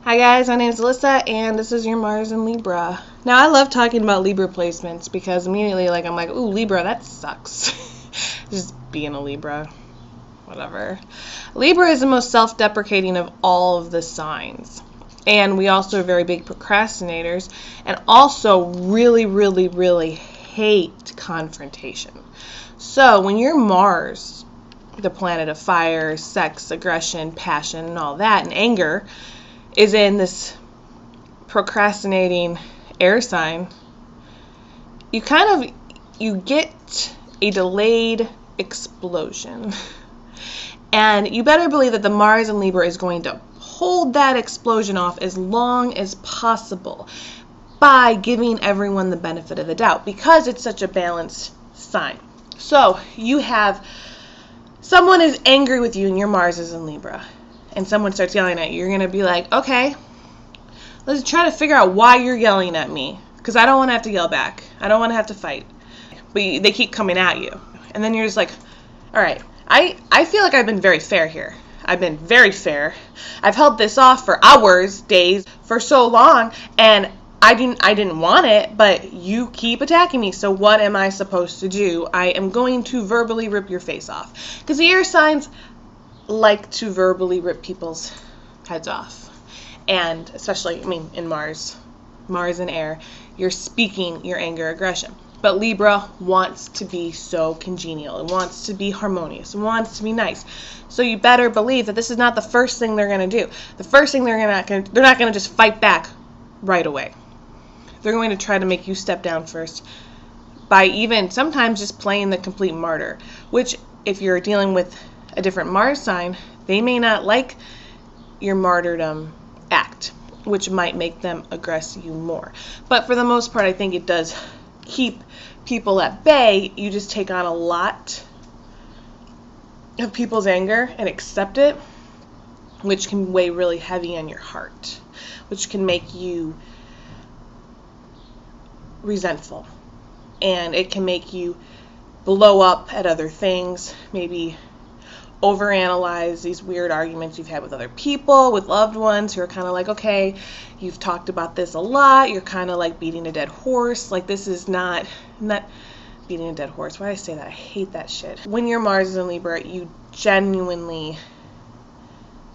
Hi guys, my name is Alyssa, and this is your Mars in Libra. Now, I love talking about Libra placements because immediately, I'm like, ooh, Libra, that sucks. Just being a Libra, whatever. Libra is the most self-deprecating of all of the signs. And we also are very big procrastinators, and also really, really, really hate confrontation. So when your Mars, the planet of fire, sex, aggression, passion, and all that, and anger, is in this procrastinating air sign, you get a delayed explosion. And you better believe that the Mars in Libra is going to hold that explosion off as long as possible by giving everyone the benefit of the doubt, because it's such a balanced sign. So you have someone is angry with you and your Mars is in Libra, and someone starts yelling at you. You're going to be like, okay, let's try to figure out why you're yelling at me, because I don't want to have to yell back. I don't want to have to fight. But they keep coming at you. And then you're just like, all right, I feel like I've been very fair here. I've been very fair. I've held this off for hours, days, for so long, and I didn't want it, but you keep attacking me, so what am I supposed to do? I am going to verbally rip your face off. Because the air signs like to verbally rip people's heads off. And especially, in Mars and air, you're speaking your anger, aggression. But Libra wants to be so congenial. It wants to be harmonious. It wants to be nice. So you better believe that this is not the first thing they're going to do. The first thing they're not going to just fight back right away. They're going to try to make you step down first by even sometimes just playing the complete martyr, which if you're dealing with a different Mars sign, they may not like your martyrdom act, which might make them aggress you more. But for the most part, I think it does keep people at bay. You just take on a lot of people's anger and accept it, which can weigh really heavy on your heart, which can make you resentful, and it can make you blow up at other things, maybe overanalyze these weird arguments you've had with other people, with loved ones who are kind of like, okay, you've talked about this a lot, you're kind of like beating a dead horse. Like, this is not beating a dead horse. Why did I say that? I hate that shit. When your Mars is in Libra, you genuinely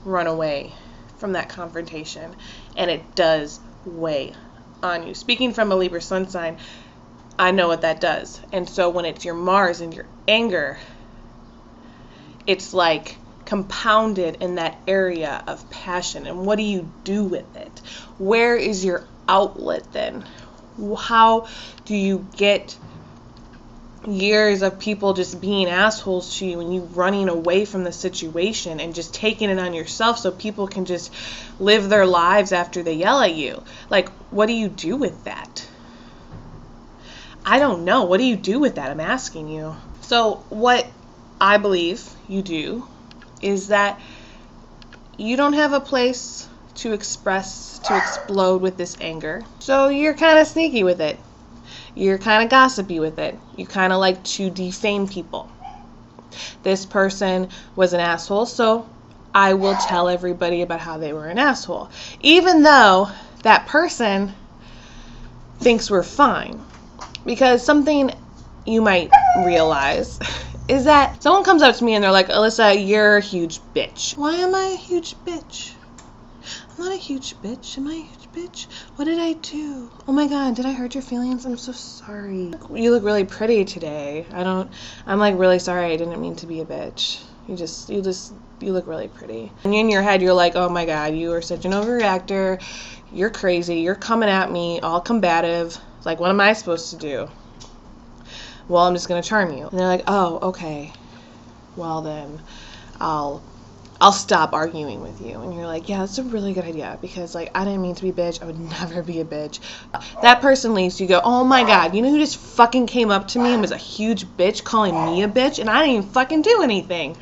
run away from that confrontation, and it does weigh on you. Speaking from a Libra sun sign, I know what that does. And so when it's your Mars and your anger, it's like compounded in that area of passion. And what do you do with it? Where is your outlet then? How do you get years of people just being assholes to you and you running away from the situation and just taking it on yourself so people can just live their lives after they yell at you? Like, what do you do with that? I don't know. What do you do with that? I'm asking you. So what I believe you do is that you don't have a place to explode with this anger. So you're kind of sneaky with it. You're kind of gossipy with it. You kind of like to defame people. This person was an asshole, so I will tell everybody about how they were an asshole, even though that person thinks we're fine. Because something you might realize is that someone comes up to me and they're like, Alyssa, you're a huge bitch. Why am I a huge bitch? I'm not a huge bitch. Am I a huge bitch? What did I do? Oh my god, did I hurt your feelings? I'm so sorry. You look really pretty today. I'm like really sorry. I didn't mean to be a bitch. You look really pretty. And in your head, you're like, oh my god, you are such an overreactor. You're crazy. You're coming at me all combative. Like, what am I supposed to do? Well, I'm just going to charm you. And they're like, oh, okay. Well, then I'll stop arguing with you. And you're like, yeah, that's a really good idea, because, like, I didn't mean to be a bitch. I would never be a bitch. That person leaves. You go, oh my god, you know who just fucking came up to me and was a huge bitch, calling me a bitch, and I didn't even fucking do anything.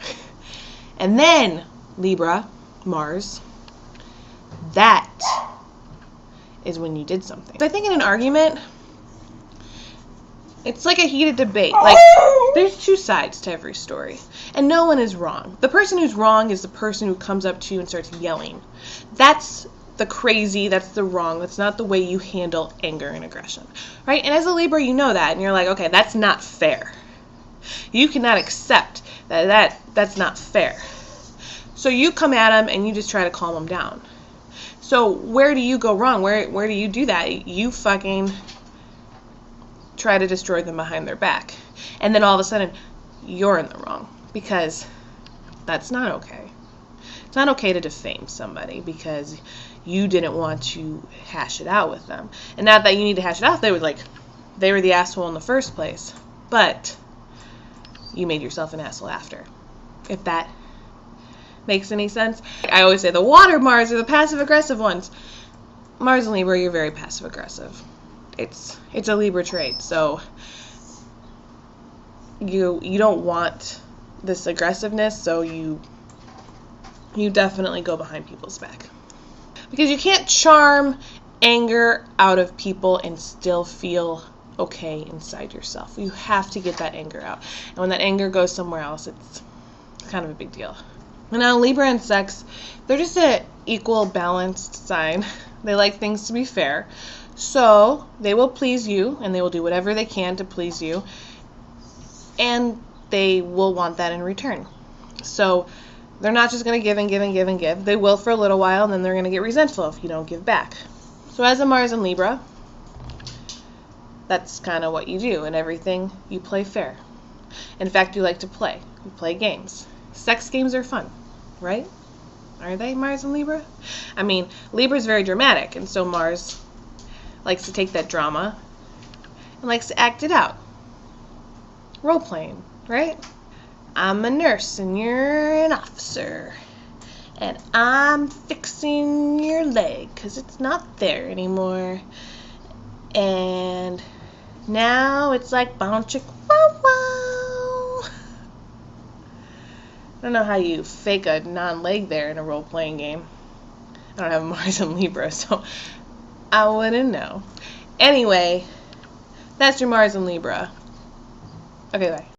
And then, Libra, Mars, that is when you did something. I think in an argument, it's like a heated debate. Like, there's two sides to every story, and no one is wrong. The person who's wrong is the person who comes up to you and starts yelling. That's the crazy, that's the wrong, that's not the way you handle anger and aggression, right? And as a Libra, you know that, and you're like, okay, that's not fair. You cannot accept that's not fair. So you come at them and you just try to calm them down. So where do you go wrong? Where do you do that? You fucking try to destroy them behind their back. And then all of a sudden, you're in the wrong, because that's not okay. It's not okay to defame somebody because you didn't want to hash it out with them. And not that you need to hash it out. They were the asshole in the first place. But you made yourself an asshole after. If that makes any sense. I always say the water Mars are the passive-aggressive ones. Mars and Libra, you're very passive-aggressive. It's a Libra trait. So you don't want this aggressiveness, so you definitely go behind people's back. Because you can't charm anger out of people and still feel okay inside yourself. You have to get that anger out. And when that anger goes somewhere else, it's kind of a big deal. And now Libra and sex, they're just an equal, balanced sign. They like things to be fair. So they will please you, and they will do whatever they can to please you. And they will want that in return. So they're not just going to give and give and give and give. They will for a little while, and then they're going to get resentful if you don't give back. So as a Mars and Libra, that's kind of what you do. In everything, you play fair. In fact, you like to play. You play games. Sex games are fun, right? Are they, Mars and Libra? I mean, Libra's very dramatic, and so Mars likes to take that drama and likes to act it out. Role-playing, right? I'm a nurse and you're an officer, and I'm fixing your leg because it's not there anymore. And now it's like bow chick wow wow. I don't know how you fake a non-leg there in a role-playing game. I don't have Mars and Libra, so I wouldn't know. Anyway, that's your Mars and Libra. Okay, bye.